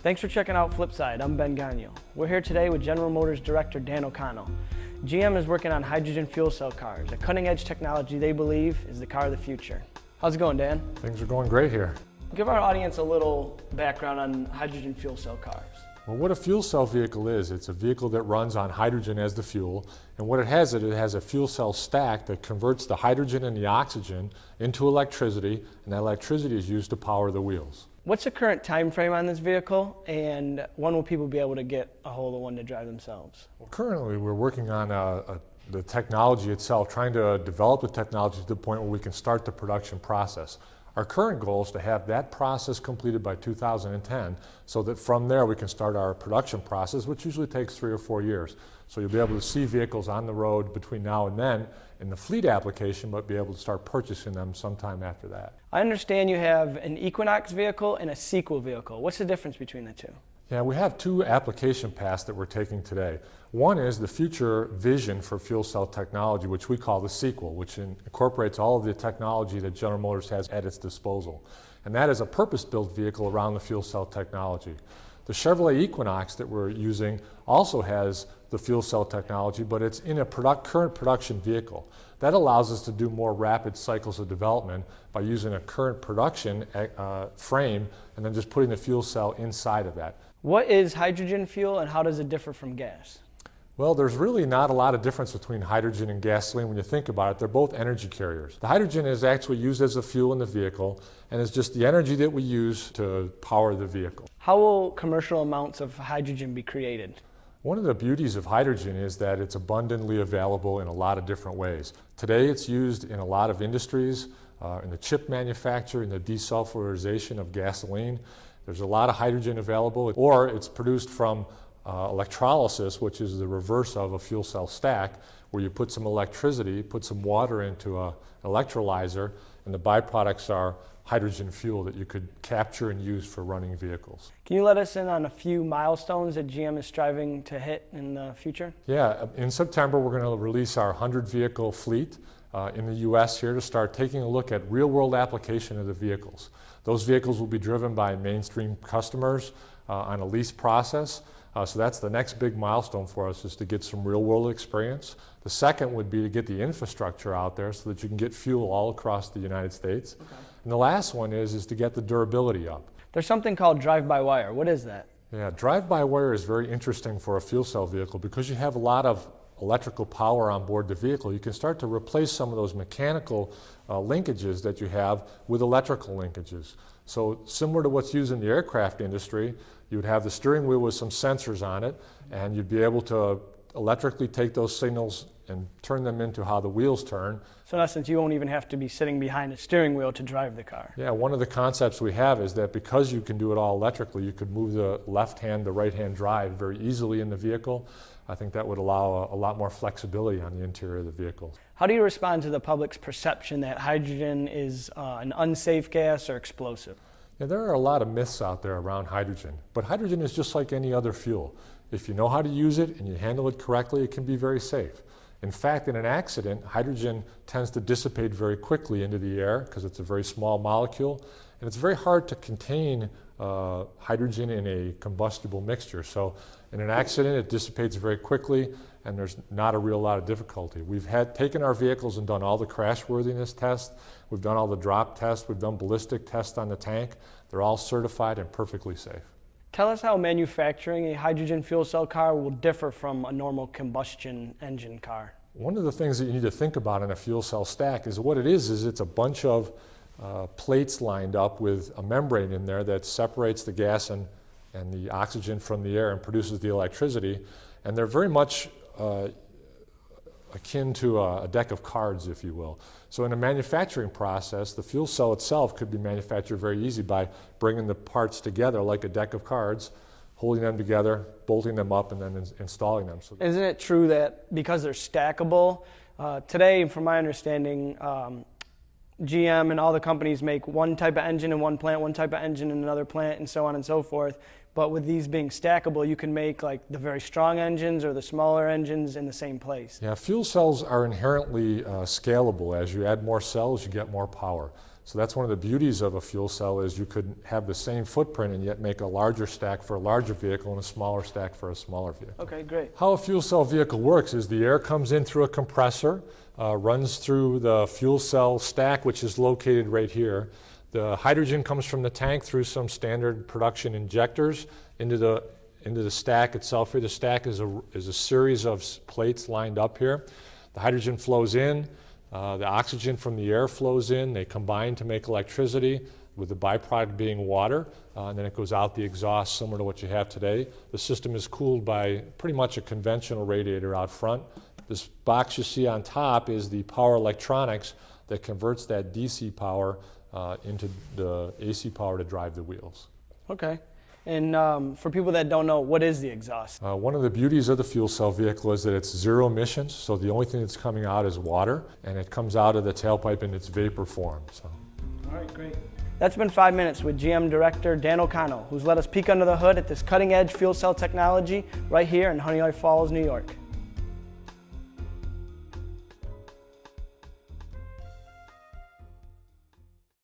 Thanks for checking out Flipside. I'm Ben Gagno. We're here today with General Motors Director Dan O'Connell. GM is working on hydrogen fuel cell cars, a cutting-edge technology they believe is the car of the future. How's it going, Dan? Things are going great here. Give our audience a little background on hydrogen fuel cell cars. Well, what a fuel cell vehicle is, it's a vehicle that runs on hydrogen as the fuel, and what it has a fuel cell stack that converts the hydrogen and the oxygen into electricity, and that electricity is used to power the wheels. What's the current time frame on this vehicle, and when will people be able to get a hold of one to drive themselves? Well, currently we're working on the technology itself, trying to develop the technology to the point where we can start the production process. Our current goal is to have that process completed by 2010 so that from there we can start our production process, which usually takes 3 or 4 years. So you'll be able to see vehicles on the road between now and then in the fleet application, but be able to start purchasing them sometime after that. I understand you have an Equinox vehicle and a Sequel vehicle. What's the difference between the two? Yeah, we have 2 application paths that we're taking today. One is the future vision for fuel cell technology, which we call the Sequel, which incorporates all of the technology that General Motors has at its disposal. And that is a purpose-built vehicle around the fuel cell technology. The Chevrolet Equinox that we're using also has the fuel cell technology, but it's in a current production vehicle. That allows us to do more rapid cycles of development by using a current production frame and then just putting the fuel cell inside of that. What is hydrogen fuel and how does it differ from gas? Well, there's really not a lot of difference between hydrogen and gasoline when you think about it. They're both energy carriers. The hydrogen is actually used as a fuel in the vehicle and is just the energy that we use to power the vehicle. How will commercial amounts of hydrogen be created? One of the beauties of hydrogen is that it's abundantly available in a lot of different ways. Today it's used in a lot of industries, in the chip manufacture, in the desulfurization of gasoline. There's a lot of hydrogen available, or it's produced from electrolysis, which is the reverse of a fuel cell stack, where you put some electricity, put some water into an electrolyzer, and the byproducts are hydrogen fuel that you could capture and use for running vehicles. Can you let us in on a few milestones that GM is striving to hit in the future? Yeah, in September we're going to release our 100 vehicle fleet in the US here to start taking a look at real world application of the vehicles. Those vehicles will be driven by mainstream customers on a lease process. So that's the next big milestone for us, is to get some real world experience. The second would be to get the infrastructure out there so that you can get fuel all across the United States. Okay. And the last one is to get the durability up. There's something called drive-by-wire. What is that? Yeah, drive-by-wire is very interesting for a fuel cell vehicle because you have a lot of electrical power on board the vehicle. You can start to replace some of those mechanical linkages that you have with electrical linkages. So similar to what's used in the aircraft industry, you would have the steering wheel with some sensors on it, and you'd be able to electrically take those signals and turn them into how the wheels turn. So in essence, you won't even have to be sitting behind a steering wheel to drive the car. Yeah, one of the concepts we have is that because you can do it all electrically, you could move the left hand, the right hand drive very easily in the vehicle. I think that would allow a lot more flexibility on the interior of the vehicle. How do you respond to the public's perception that hydrogen is an unsafe gas or explosive? Yeah, there are a lot of myths out there around hydrogen, but hydrogen is just like any other fuel. If you know how to use it and you handle it correctly, it can be very safe. In fact, in an accident, hydrogen tends to dissipate very quickly into the air because it's a very small molecule, and it's very hard to contain hydrogen in a combustible mixture. So in an accident, it dissipates very quickly, and there's not a real lot of difficulty. We've taken our vehicles and done all the crashworthiness tests. We've done all the drop tests. We've done ballistic tests on the tank. They're all certified and perfectly safe. Tell us how manufacturing a hydrogen fuel cell car will differ from a normal combustion engine car. One of the things that you need to think about in a fuel cell stack is what it is it's a bunch of plates lined up with a membrane in there that separates the gas and the oxygen from the air and produces the electricity. And they're very much akin to a deck of cards, if you will. So in a manufacturing process, the fuel cell itself could be manufactured very easy by bringing the parts together like a deck of cards, holding them together, bolting them up, and then installing them. So isn't it true that because they're stackable, today, from my understanding, GM and all the companies make one type of engine in one plant, one type of engine in another plant, and so on and so forth. But with these being stackable, you can make like the very strong engines or the smaller engines in the same place. Yeah, fuel cells are inherently scalable. As you add more cells, you get more power. So that's one of the beauties of a fuel cell is you could have the same footprint and yet make a larger stack for a larger vehicle and a smaller stack for a smaller vehicle. Okay, great. How a fuel cell vehicle works is the air comes in through a compressor, runs through the fuel cell stack, which is located right here. The hydrogen comes from the tank through some standard production injectors into the stack itself here. The stack is a series of plates lined up here. The hydrogen flows in, the oxygen from the air flows in, they combine to make electricity, with the byproduct being water, and then it goes out the exhaust similar to what you have today. The system is cooled by pretty much a conventional radiator out front. This box you see on top is the power electronics that converts that DC power into the AC power to drive the wheels. Okay. And for people that don't know, what is the exhaust? One of the beauties of the fuel cell vehicle is that it's zero emissions, so the only thing that's coming out is water, and it comes out of the tailpipe in its vapor form. So. All right, great. That's been 5 minutes with GM Director Dan O'Connell, who's let us peek under the hood at this cutting-edge fuel cell technology right here in Honeoye Falls, New York.